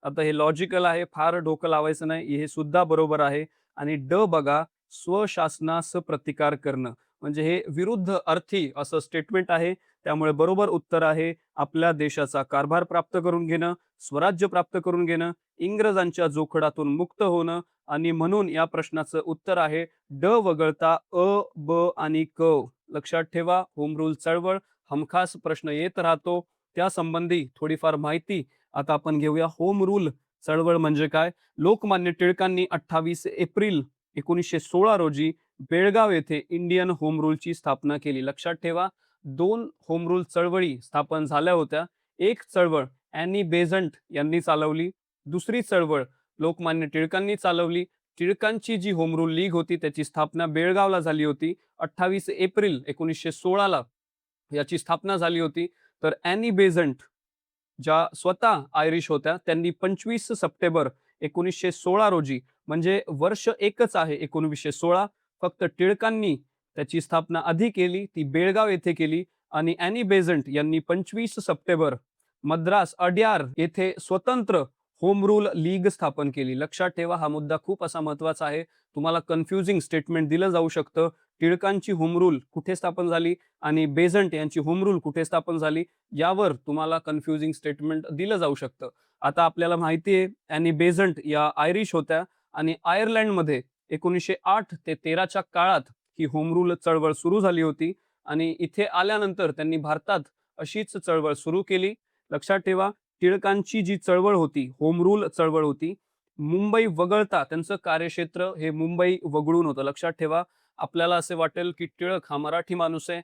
आता हे लॉजिकल आहे, फार डोकं लावायचं नाही, हे सुद्धा बरोबर आहे. आणि ड बघा, स्वशासनास प्रतिकार करणं, म्हणजे हे विरुद्ध अर्थी असं स्टेटमेंट आहे. त्यामुळे बरोबर उत्तर आहे आपल्या देशाचा कारभार प्राप्त करून घेणं, स्वराज्य प्राप्त करून घेणं, इंग्रजांच्या जोखडातून मुक्त होणं. आणि म्हणून या प्रश्नाचं उत्तर आहे ड वगळता अ, ब आणि क. लक्षात ठेवा, होम रूल चळवळ हमखास प्रश्न येत राहतो. त्या संबंधी थोडीफार माहिती आता आपण घेऊया. होम रूल चळवळ म्हणजे काय. लोकमान्य टिळकांनी 28 एप्रिल 1916 रोजी बेळगाव येथे इंडियन होम रूलची स्थापना केली. लक्षात ठेवा, 2 होम रूल चळवळी स्थापन झाल्या होत्या. एक चळवळ अॅनी बेझंट यांनी चालवली, दुसरी चळवळ लोकमान्य टिळकांनी चालवली. टिळकांची जी होम रूल लीग होती त्याची स्थापना बेळगावला झाली होती. 28 एप्रिल 1916 ला याची स्थापना झाली होती. तर ॲनी बेझंट ज्या स्वतः आयरिश होत्या, त्यांनी 25 सप्टेंबर 1916 रोजी, म्हणजे वर्ष एकच आहे 1916, फक्त टिळकांनी त्याची स्थापना आधी केली, ती बेळगाव येथे केली आणि ॲनी बेझंट यांनी 25 सप्टेंबर मद्रास अड्यार येथे स्वतंत्र होम रूल लीग स्थापन केली. लक्षात ठेवा, हा मुद्दा खूप असा महत्त्वाचा आहे. तुम्हाला कन्फ्युजिंग स्टेटमेंट दिलं जाऊ शकतं. टिळकांची होम रूल कुठे स्थापन झाली आणि बेझंट यांची होम रूल कुठे स्थापन झाली, यावर तुम्हाला कन्फ्युजिंग स्टेटमेंट दिलं जाऊ शकतं. आता आपल्याला माहिती आहे ॲनी बेझंट या आयरिश होत्या आणि आयर्लंडमध्ये 1908 ते 13 च्या काळात ही होम रूल चळवळ सुरू झाली होती आणि इथे आल्यानंतर त्यांनी भारतात अशीच चळवळ सुरू केली. लक्षात ठेवा, टिळकांची जी चळवळ होती, होम रूल चळवळ होती, मुंबई वगळता त्यांचं कार्यक्षेत्र हे मुंबई वगळून होतं. लक्षात ठेवा, आपल्याला असे वाटेल की टिळक हा मराठी माणूस आहे.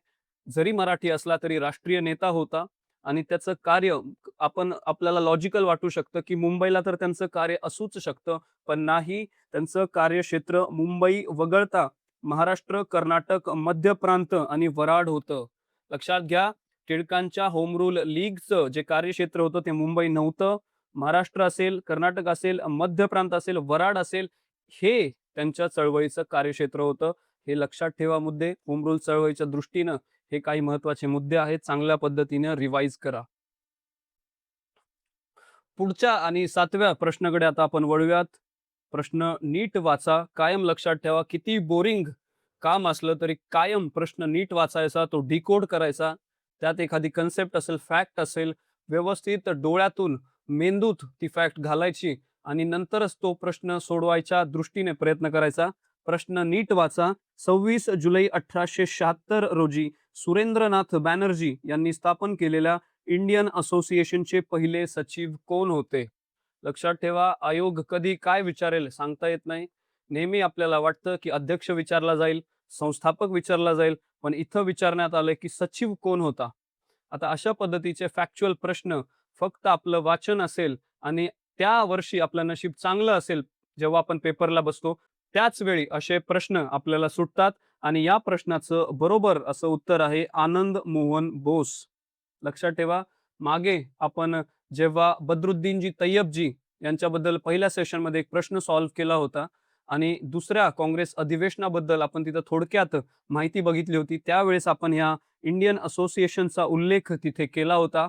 जरी मराठी असला तरी राष्ट्रीय नेता होता आणि त्याचं कार्य आपल्याला लॉजिकल वाटू शकतं की मुंबईला तर त्यांचं कार्य असूच शकतं, पण नाही. त्यांचं कार्यक्षेत्र मुंबई वगळता महाराष्ट्र, कर्नाटक, मध्य प्रांत आणि वराड होतं. लक्षात घ्या, टिळकांच्या होम रूल लीगचं जे कार्यक्षेत्र होतं ते मुंबई नव्हतं. महाराष्ट्र असेल, कर्नाटक असेल, मध्य प्रांत असेल, वराड असेल, हे त्यांच्या चळवळीचं कार्यक्षेत्र होतं. हे लक्षात ठेवा मुद्दे. होम रूल चळवळीच्या दृष्टीनं हे काही महत्त्वाचे मुद्दे आहेत. चांगल्या पद्धतीने रिवाइज करा. पुढच्या आणि 7व्या प्रश्नाकडे आता आपण वळूयात. प्रश्न नीट वाचा. कायम लक्षात ठेवा, किती बोरिंग काम असलं तरी कायम प्रश्न नीट वाचायचा, तो डिकोड करायचा. त्यात एखादी कन्सेप्ट असेल, फॅक्ट असेल, व्यवस्थित डोळ्यातून, मेंदूत ती फॅक्ट घालायची आणि नंतरच तो प्रश्न सोडवायच्या दृष्टीने प्रयत्न करायचा. प्रश्न नीट वाचा. 26 जुलै 1876 रोजी सुरेंद्रनाथ बॅनर्जी यांनी स्थापन केलेल्या इंडियन असोसिएशनचे पहिले सचिव कोण होते? लक्षात ठेवा, आयोग कधी काय विचारेल सांगता येत नाही. नेहमी आपल्याला वाटतं की अध्यक्ष विचारला जाईल, संस्थापक विचारला जाईल, पण इथं विचारण्यात आलंय की सचिव कोण होता. आता अशा पद्धतीचे फॅक्च्युअल प्रश्न फक्त आपलं वाचन असेल आणि त्या वर्षी आपलं नशीब चांगलं असेल, जेव्हा आपण पेपरला बसतो, त्याच वेळी असे प्रश्न आपल्याला सुटतात आणि या प्रश्नाचं बरोबर असं उत्तर आहे आनंद मोहन बोस. लक्षात ठेवा, मागे आपण जेव्हा बद्रुद्दीनजी तय्यबजी यांच्याबद्दल पहिल्या सेशनमध्ये एक प्रश्न सॉल्व्ह केला होता आणि दुसऱ्या काँग्रेस अधिवेशनाबद्दल आपण तिथं थोडक्यात माहिती बघितली होती. त्यावेळेस आपण ह्या इंडियन असोसिएशनचा उल्लेख तिथे केला होता.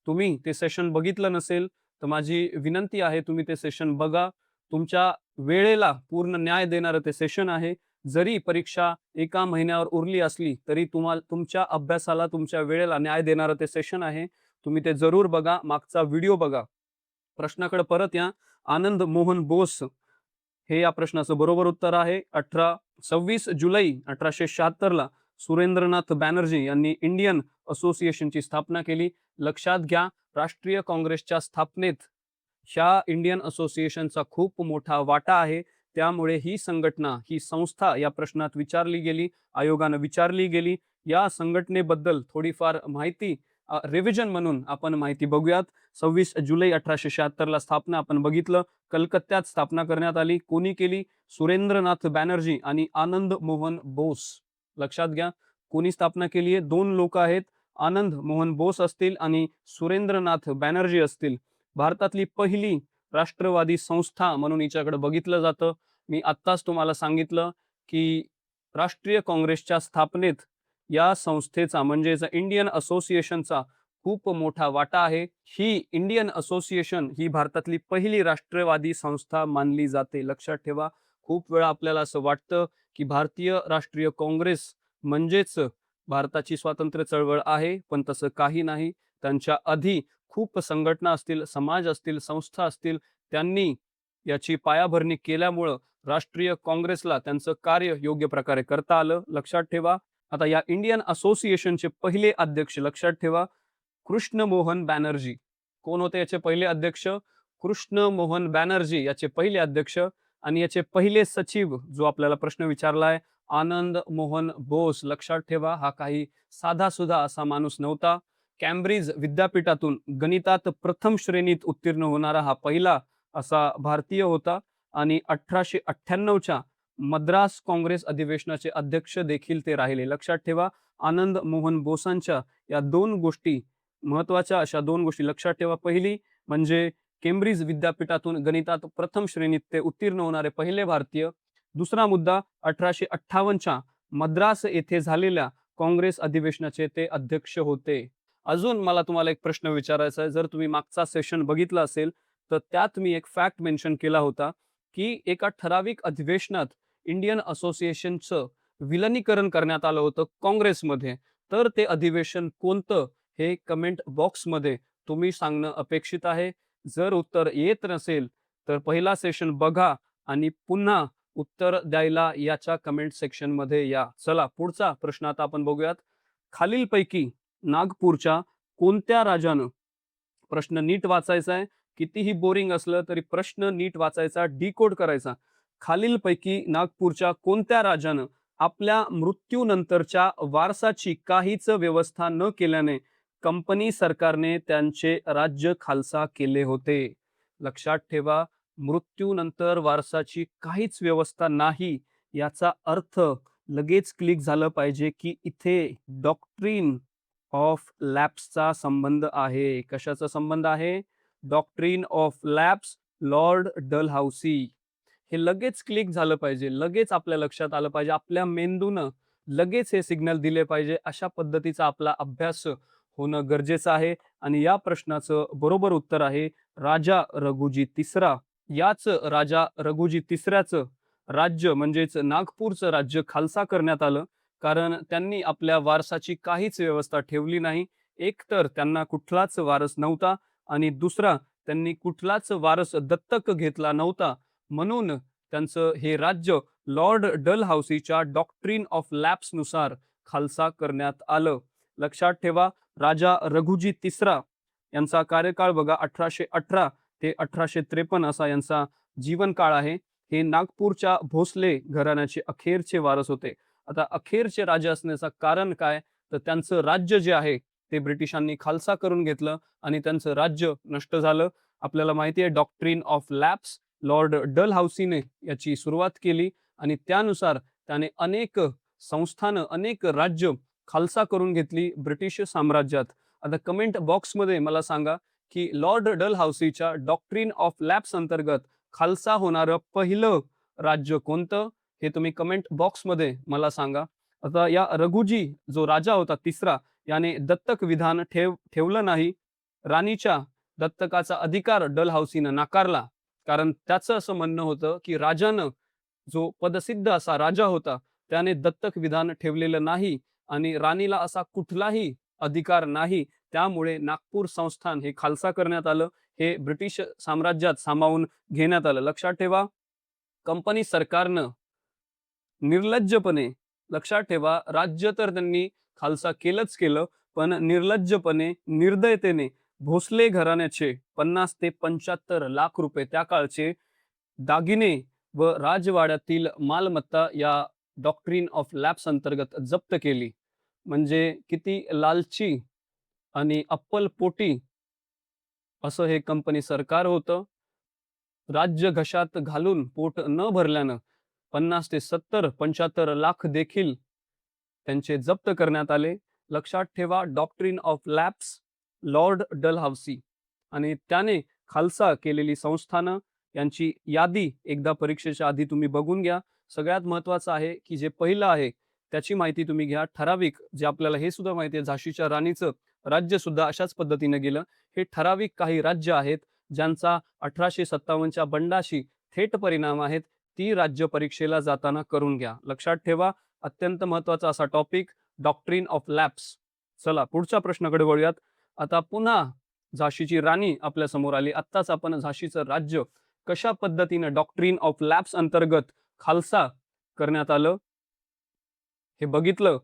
तुम्ही ते सेशन बघितलं नसेल तर माझी विनंती आहे, तुम्ही ते सेशन बघा. तुमच्या वेळेला पूर्ण न्याय देणारं ते सेशन आहे. जरी परीक्षा एका महिन्यावर उरली असली तरी तुम्हाला तुमच्या अभ्यासाला, तुमच्या वेळेला न्याय देणारं ते सेशन आहे. तुम्ही ते जरूर बघा. मागचा व्हिडिओ बघा. प्रश्नाकडे परत या. आनंद मोहन बोस हे या प्रश्नाचं बरोबर उत्तर आहे. 26 जुलै 1876 ला सुरेंद्रनाथ बॅनर्जी यांनी इंडियन असोसिएशनची स्थापना केली. लक्षात घ्या, राष्ट्रीय काँग्रेसच्या स्थापनेत ह्या इंडियन असोसिएशनचा खूप मोठा वाटा आहे. त्यामुळे ही संघटना, ही संस्था या प्रश्नात विचारली गेली, आयोगानं विचारली गेली. या संघटनेबद्दल थोडीफार माहिती रिव्हिजन म्हणून आपण माहिती बघूयात. 26 जुलै 1876 ला स्थापना आपण बघितलं. कलकत्त्यात स्थापना करण्यात आली. कोणी केली? सुरेंद्रनाथ बॅनर्जी आणि आनंद मोहन बोस. लक्षात घ्या, कोणी स्थापना केली आहे? दोन लोक आहेत, आनंद मोहन बोस असतील आणि सुरेंद्रनाथ बॅनर्जी असतील. भारतातली पहिली राष्ट्रवादी संस्था म्हणून हिच्याकडे बघितलं जातं. मी आत्ताच तुम्हाला सांगितलं की राष्ट्रीय काँग्रेसच्या स्थापनेत या संस्थेचा म्हणजेच इंडियन असोसिएशनचा खूप मोठा वाटा आहे. ही इंडियन असोसिएशन ही भारतातली पहिली राष्ट्रवादी संस्था मानली जाते. लक्षात ठेवा, खूप वेळा आपल्याला असं वाटतं की भारतीय राष्ट्रीय काँग्रेस म्हणजेच भारताची स्वातंत्र्य चळवळ आहे, पण तसं काही नाही. त्यांच्या आधी खूप संघटना असतील, समाज असतील, संस्था असतील, त्यांनी याची पायाभरणी केल्यामुळं राष्ट्रीय काँग्रेसला त्यांचं कार्य योग्य प्रकारे करता आलं. लक्षात ठेवा. आता या इंडियन असोसिएशनचे पहिले अध्यक्ष लक्षात ठेवा, कृष्ण मोहन बॅनर्जी. कोण होते याचे पहिले अध्यक्ष? कृष्ण मोहन बॅनर्जी याचे पहिले अध्यक्ष. आणि याचे पहिले सचिव जो आपल्याला प्रश्न विचारलाय, आनंद मोहन बोस. लक्षात ठेवा, हा काही साधा सुद्धा असा माणूस नव्हता. कॅम्ब्रिज विद्यापीठातून गणितात प्रथम श्रेणीत उत्तीर्ण होणारा हा पहिला असा भारतीय होता. आणि 1898च्या मद्रास काँग्रेस अधिवेशनाचे अध्यक्ष देखील ते राहिले. लक्षात ठेवा, आनंद मोहन बोसांच्या या 2 गोष्टी, महत्त्वाच्या अशा 2 गोष्टी लक्षात ठेवा. पहिली म्हणजे केम्ब्रिज विद्यापीठातून गणितात प्रथम श्रेणीत ते उत्तीर्ण होणारे पहिले भारतीय. दुसरा मुद्दा, 1858च्या मद्रास येथे झालेल्या काँग्रेस अधिवेशनाचे ते अध्यक्ष होते. अजून मला तुम्हाला एक प्रश्न विचारायचा आहे. जर तुम्ही मागचा सेशन बघितला असेल, तर त्यात मी एक फॅक्ट मेन्शन केला होता, की एका ठराविक अधिवेशनात इंडियन असोसिएशनचं विलिनीकरण करण्यात आलं होतं काँग्रेसमध्ये. तर ते अधिवेशन कोणतं, हे कमेंट बॉक्समध्ये तुम्ही सांगणं अपेक्षित आहे. जर उत्तर येत नसेल, तर पहिला सेशन बघा आणि पुन्हा उत्तर द्यायला याच्या कमेंट सेक्शनमध्ये या. चला पुढचा प्रश्न आता आपण बघूयात. खालीलपैकी नागपूरच्या कोणत्या राजानं, प्रश्न नीट वाचायचा आहे. कितीही बोरिंग असलं तरी प्रश्न नीट वाचायचा, डिकोड करायचा. खालीलपैकी नागपूरच्या कोणत्या राजानं आपल्या मृत्यूनंतरच्या वारसाची काहीच व्यवस्था न केल्याने कंपनी सरकारने त्यांचे राज्य खालसा केले होते? लक्षात ठेवा, मृत्यूनंतर वारसाची काहीच व्यवस्था नाही याचा अर्थ लगेच क्लिक झालं पाहिजे की इथे डॉक्ट्रीन ऑफ लॅप्सचा संबंध आहे. कशाचा संबंध आहे? Doctrine of lapse, Lord Dalhousie. हे लगेच क्लिक झालं पाहिजे, लगेच आपल्या लक्षात आलं पाहिजे, आपल्या मेंदूनं लगेच हे सिग्नल दिले पाहिजे. अशा पद्धतीचा आपला अभ्यास होणं गरजेचं आहे. आणि या प्रश्नाचं बरोबर उत्तर आहे राजा रघुजी तिसरा. याच राजा रघुजी तिसऱ्याचं राज्य म्हणजेच नागपूरचं राज्य खालसा करण्यात आलं, कारण त्यांनी आपल्या वारसाची काहीच व्यवस्था ठेवली नाही. एक तर त्यांना कुठलाच वारस नव्हता आणि दुसरा त्यांनी कुठलाच वारस दत्तक घेतला नव्हता. म्हणून त्यांचं हे राज्य लॉर्ड डलहौसीच्या डॉक्ट्रीन ऑफ लॅप्स नुसार खालसा करण्यात आलं. लक्षात ठेवा, राजा रघुजी तिसरा यांचा कार्यकाळ बघा, 1818 ते 1853 असा यांचा जीवनकाळ आहे. हे नागपूरच्या भोसले घराण्याचे अखेरचे वारस होते. आता अखेरचे राजे असण्याचं कारण काय? तर त्यांचं राज्य जे आहे ते ब्रिटिशांनी खालसा करून घेतलं आणि त्यांचं राज्य नष्ट झालं. आपल्याला माहिती आहे डॉक्ट्रीन ऑफ लॅप्स लॉर्ड डलहौसीने याची सुरुवात केली आणि त्यानुसार त्याने अनेक संस्थानं, अनेक राज्य खालसा करून घेतली ब्रिटिश साम्राज्यात. आता कमेंट बॉक्समध्ये मला सांगा की लॉर्ड डलहौसीच्या डॉक्ट्रीन ऑफ लॅप्स अंतर्गत खालसा होणारं पहिलं राज्य कोणतं, हे तुम्ही कमेंट बॉक्समध्ये मला सांगा. आता या रघुजी जो राजा होता तिसरा, याने दत्तक विधान ठेवलं नाही. राणीच्या दत्तकाचा अधिकार डलहौसीनं नाकारला, कारण त्याचं असं म्हणणं होतं की राजानं, जो पदसिद्ध असा राजा होता, त्याने दत्तक विधान ठेवलेलं नाही आणि राणीला असा कुठलाही अधिकार नाही. त्यामुळे नागपूर संस्थान हे खालसा करण्यात आलं. हे ब्रिटिश साम्राज्यात सामावून घेण्यात आलं. लक्षात ठेवा, कंपनी सरकारनं निर्लज्जपणे, लक्षात ठेवा, राज्य तर त्यांनी खालसा केलंच केलं, पण निर्लज्जपणे, निर्दयतेने भोसले घराण्याचे 50 ते 75 लाख रुपये त्या काळचे दागिने व राजवाड्यातील मालमत्ता या डॉक्ट्रीन ऑफ लॅप्स अंतर्गत जप्त केली. म्हणजे किती लालची आणि अप्पलपोटी असं हे कंपनी सरकार होतं. राज्य घशात घालून पोट न भरल्यानं 50 ते 70, 75 लाख देखील त्यांचे जप्त करण्यात आले. लक्षात ठेवा, doctrine of lapse, Lord Dalhousie आणि त्याने खालसा केलेली संस्थानं यांची यादी एकदा परीक्षेच्या आधी तुम्ही बघून घ्या. सगळ्यात महत्त्वाचं आहे की जे पहिलं आहे त्याची माहिती तुम्ही घ्या. ठराविक जे आपल्याला हे सुद्धा माहिती आहे, झाशीच्या राणीचं राज्य सुद्धा अशाच पद्धतीने गेलं. हे ठराविक काही राज्य आहेत ज्यांचा 1857च्या बंडाशी थेट परिणाम आहेत. ती राज्य परीक्षेला जाताना करून घ्या. लक्षात ठेवा, अत्यंत महत्त्वाचा असा टॉपिक डॉक्ट्रीन ऑफ लॅप्स. चला पुढच्या प्रश्नाकडे वळूयात. आता पुन्हा झाशीची राणी आपल्या समोर आली. आत्ताच आपण झाशीचं राज्य कशा पद्धतीने डॉक्ट्रीन ऑफ लॅप्स अंतर्गत खालसा करण्यात आलं हे बघितलं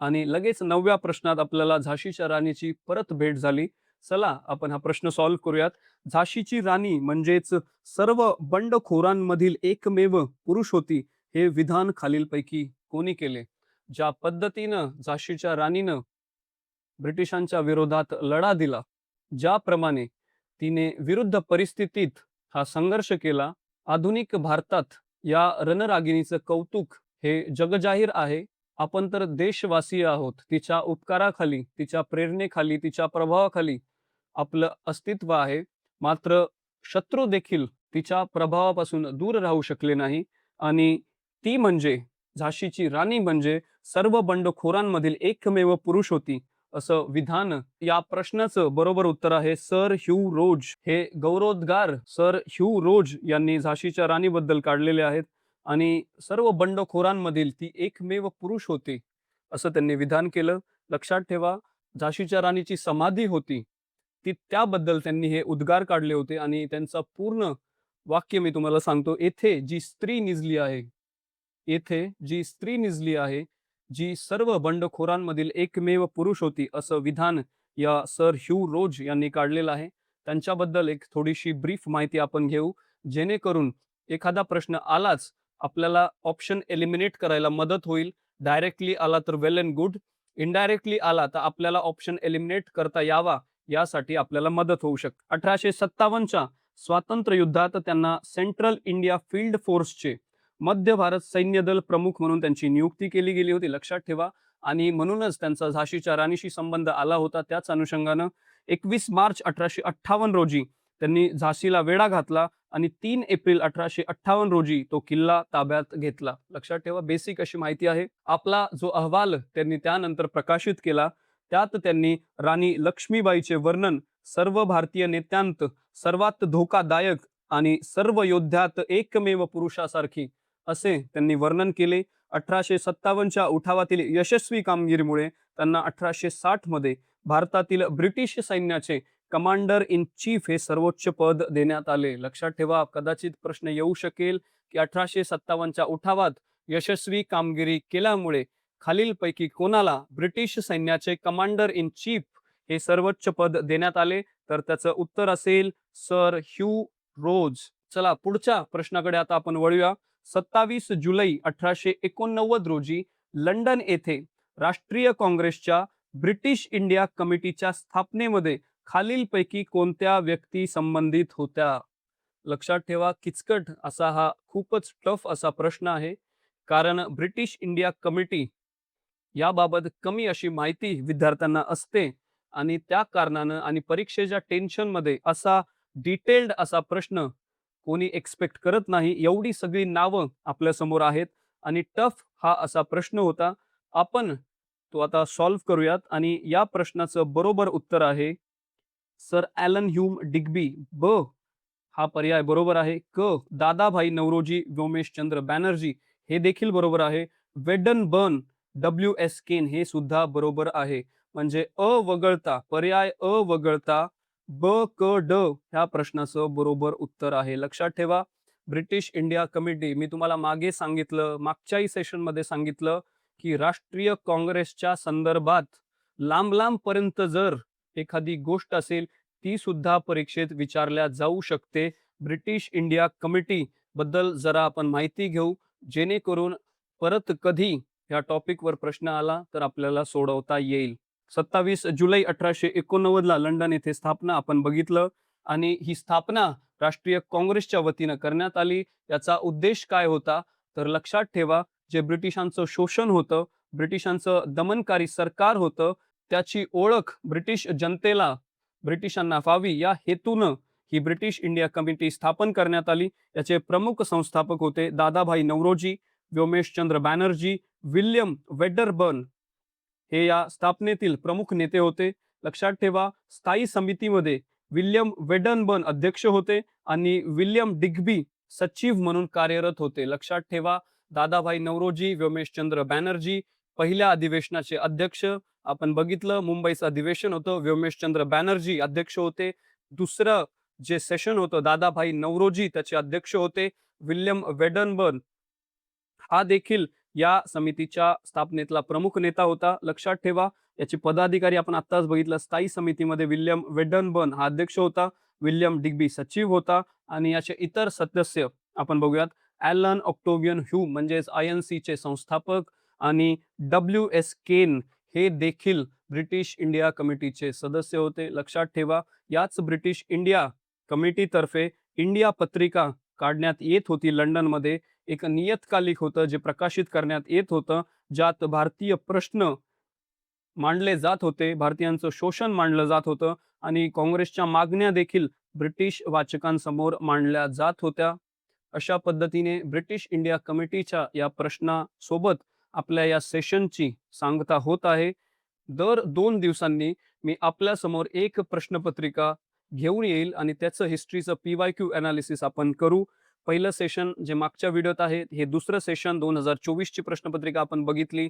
आणि लगेच 9व्या प्रश्नात आपल्याला झाशीच्या राणीची परत भेट झाली. चला आपण हा प्रश्न सॉल्व्ह करूयात. झाशीची राणी म्हणजेच सर्व बंडखोरांमधील एकमेव पुरुष होती, हे विधान खालीलपैकी कोणी केले? ज्या पद्धतीनं झाशीच्या राणीनं ब्रिटिशांच्या विरोधात लढा दिला, ज्याप्रमाणे तिने विरुद्ध परिस्थितीत हा संघर्ष केला, आधुनिक भारतात या रणरागिणीचं कौतुक हे जगजाहीर आहे. आपण तर देशवासीय आहोत. तिच्या उपकाराखाली, तिच्या प्रेरणेखाली, तिच्या प्रभावाखाली आपलं अस्तित्व आहे. मात्र शत्रू देखील तिच्या प्रभावापासून दूर राहू शकले नाही आणि ती म्हणजे झाशीची राणी म्हणजे सर्व बंडखोरांमधील एकमेव पुरुष होती, असं विधान या प्रश्नाचं बरोबर उत्तर आहे सर ह्यू रोज. हे गौरवोद्गार सर ह्यू रोज यांनी झाशीच्या राणीबद्दल काढलेले आहेत आणि सर्व बंडखोरांमधील ती एकमेव पुरुष होती, असं त्यांनी विधान केलं. लक्षात ठेवा, झाशीच्या राणीची समाधी होती, ती त्याबद्दल त्यांनी हे उद्गार काढले होते आणि त्यांचा पूर्ण वाक्य मी तुम्हाला सांगतो. "येथे जी स्त्री निजली आहे, येथे जी स्त्री निजली आहे, जी सर्व बंडखोरांमधील एकमेव पुरुष होती", असं विधान या सर ह्यू रोज यांनी काढलेलं आहे. त्यांच्याबद्दल एक थोडीशी ब्रीफ माहिती आपण घेऊ, जेणेकरून एखादा प्रश्न आलाच, आपल्याला ऑप्शन एलिमिनेट करायला मदत होईल. डायरेक्टली आला तर वेल एंड गुड. इनडायरेक्टली आला तर आपल्याला ऑप्शन एलिमिनेट करता यावा, यासाठी आपल्याला मदत होऊ शकते. 1857च्या स्वातंत्र्य युद्धात त्यांना सेंट्रल इंडिया फील्ड फोर्सचे मध्य भारत सैन्य दल प्रमुख म्हणून त्यांची नियुक्ती केली गेली होती. लक्षात ठेवा. आणि म्हणूनच त्यांचा झाशीच्या राणीशी संबंध आला होता. त्याच अनुषंगानं 21 मार्च 1858 रोजी त्यांनी झाशीला वेढा घातला आणि 3 एप्रिल 1858 रोजी तो किल्ला ताब्यात घेतला. लक्षात ठेवा, बेसिक अशी माहिती आहे. आपला जो अहवाल त्यांनी त्यानंतर प्रकाशित केला, त्यात त्यांनी राणी लक्ष्मीबाईचे वर्णन सर्व भारतीय नेत्यांत सर्वात धोकादायक आणि सर्व योद्ध्यात एकमेव पुरुषासारखी असे त्यांनी वर्णन केले. 1857च्या उठावातील यशस्वी कामगिरीमुळे त्यांना 1860 मध्ये भारतातील ब्रिटिश सैन्याचे कमांडर इन चीफ हे सर्वोच्च पद देण्यात आले. लक्षात ठेवा, कदाचित प्रश्न येऊ शकेल की 1857च्या उठावात यशस्वी कामगिरी केल्यामुळे खालीलपैकी कोणाला ब्रिटिश सैन्याचे कमांडर इन चीफ हे सर्वोच्च पद देण्यात आले? तर त्याचं उत्तर असेल सर ह्यू रोज. चला पुढच्या प्रश्नाकडे आता आपण वळूया. 27 जुलै 1889 रोजी लंडन येथे राष्ट्रीय काँग्रेसच्या ब्रिटिश इंडिया कमिटीच्या स्थापनेमध्ये खालीलपैकी कोणत्या व्यक्ती संबंधित होत्या? लक्षात ठेवा, किचकट असा हा खूपच टफ असा प्रश्न आहे. कारण ब्रिटिश इंडिया कमिटी याबाबत कमी अशी माहिती विद्यार्थ्यांना असते आणि त्या कारणानं आणि परीक्षेच्या टेन्शनमध्ये असा डिटेल्ड असा प्रश्न कोणी एक्सपेक्ट करत नाही. एवढी सगळी नावं आपल्या समोर आहेत आणि टफ हा असा प्रश्न होता. आपण तो आता सॉल्व्ह करूयात आणि या प्रश्नाचं बरोबर उत्तर आहे सर ॲलन ह्यूम डिग्बी. ब हा पर्याय बरोबर आहे. क दादाभाई नौरोजी व्योमेशचंद्र बॅनर्जी हे देखील बरोबर आहे. वेडन बर्न WS केन हे सुद्धा बरोबर आहे. म्हणजे अ वगळता पर्याय अ वगळता ब क ड ह्या प्रश्नाचं बरोबर उत्तर आहे. लक्षात ठेवा, ब्रिटिश इंडिया कमिटी मी तुम्हाला मागे सांगितलं, मागच्याही सेशनमध्ये सांगितलं की राष्ट्रीय काँग्रेसच्या संदर्भात लांब लांब पर्यंत जर एखादी गोष्ट असेल ती सुद्धा परीक्षेत विचारल्या जाऊ शकते. ब्रिटिश इंडिया कमिटी बद्दल जरा आपण माहिती घेऊ, जेणेकरून परत कधी या टॉपिकवर प्रश्न आला तर आपल्याला सोडवता येईल. 27 जुलै 1889 ला लंडन येथे स्थापना आपण बघितलं आणि ही स्थापना राष्ट्रीय काँग्रेसच्या वतीनं करण्यात आली. याचा उद्देश काय होता? तर लक्षात ठेवा, जे ब्रिटिशांचं शोषण होतं, ब्रिटिशांचं दमनकारी सरकार होतं, त्याची ओळख ब्रिटिश जनतेला, ब्रिटिशांना व्हावी या हेतूनं ही ब्रिटिश इंडिया कमिटी स्थापन करण्यात आली. याचे प्रमुख संस्थापक होते दादाभाई नौरोजी, व्योमेशचंद्र बॅनर्जी, विल्यम वेडरबर्न हे या स्थापनेतील प्रमुख नेते होते. लक्षात ठेवा, स्थायी समितीमध्ये विल्यम वेडनबर्न अध्यक्ष होते आणि विल्यम डिग्बी सचिव म्हणून कार्यरत होते. लक्षात ठेवा, दादाभाई नौरोजी, व्योमेशचंद्र बॅनर्जी पहिल्या अधिवेशनाचे अध्यक्ष आपण बघितलं, मुंबईचं अधिवेशन होतं, व्योमेशचंद्र बॅनर्जी अध्यक्ष होते. दुसरं जे सेशन होतं दादाभाई नौरोजी त्याचे अध्यक्ष होते. विल्यम वेडनबर्न हा देखील या समितीच्या स्थापनेतला प्रमुख नेता होता. लक्षात ठेवा, याचे पदाधिकारी आपण आत्ताच बघितलं. स्थायी समितीमध्ये विल्यम वेडनबर्न हा अध्यक्ष होता, विल्यम डिग्बी सचिव होता आणि याचे इतर सदस्य आपण बघूयात. ॲलन ऑक्टोवियन ह्यू म्हणजेच INC चे संस्थापक आणि WS केन हे देखील ब्रिटिश इंडिया कमिटीचे सदस्य होते. लक्षात ठेवा, याच ब्रिटिश इंडिया कमिटीतर्फे इंडिया पत्रिका काढण्यात येत होती लंडनमध्ये. एक नियतकालिक होतं जे प्रकाशित करण्यात येत होतं, ज्यात भारतीय प्रश्न मांडले जात होते, भारतीयांचं शोषण मांडलं जात होतं आणि काँग्रेसच्या मागण्या देखील ब्रिटिश वाचकांसमोर मांडल्या जात होत्या. अशा पद्धतीने ब्रिटिश इंडिया कमिटीच्या या प्रश्नासोबत आपल्या या सेशनची सांगता होत आहे. दर 2 दिवसांनी मी आपल्यासमोर एक प्रश्नपत्रिका घेऊन येईल आणि त्याचं हिस्ट्रीचं पी-वाय-क्यू एनालिसिस आपण करू. पहिलं सेशन जे मागच्या व्हिडिओत आहे, हे दुसरं सेशन 2024 ची प्रश्नपत्रिका आपण बघितली.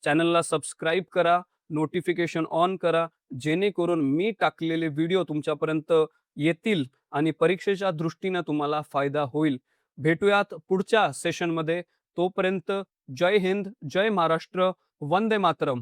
चॅनलला सबस्क्राईब करा, नोटिफिकेशन ऑन करा, जेणेकरून मी टाकलेले व्हिडिओ तुमच्यापर्यंत येतील आणि परीक्षेच्या दृष्टीनं तुम्हाला फायदा होईल. भेटूयात पुढच्या सेशनमध्ये. तोपर्यंत जय हिंद, जय महाराष्ट्र, वंदे मातरम.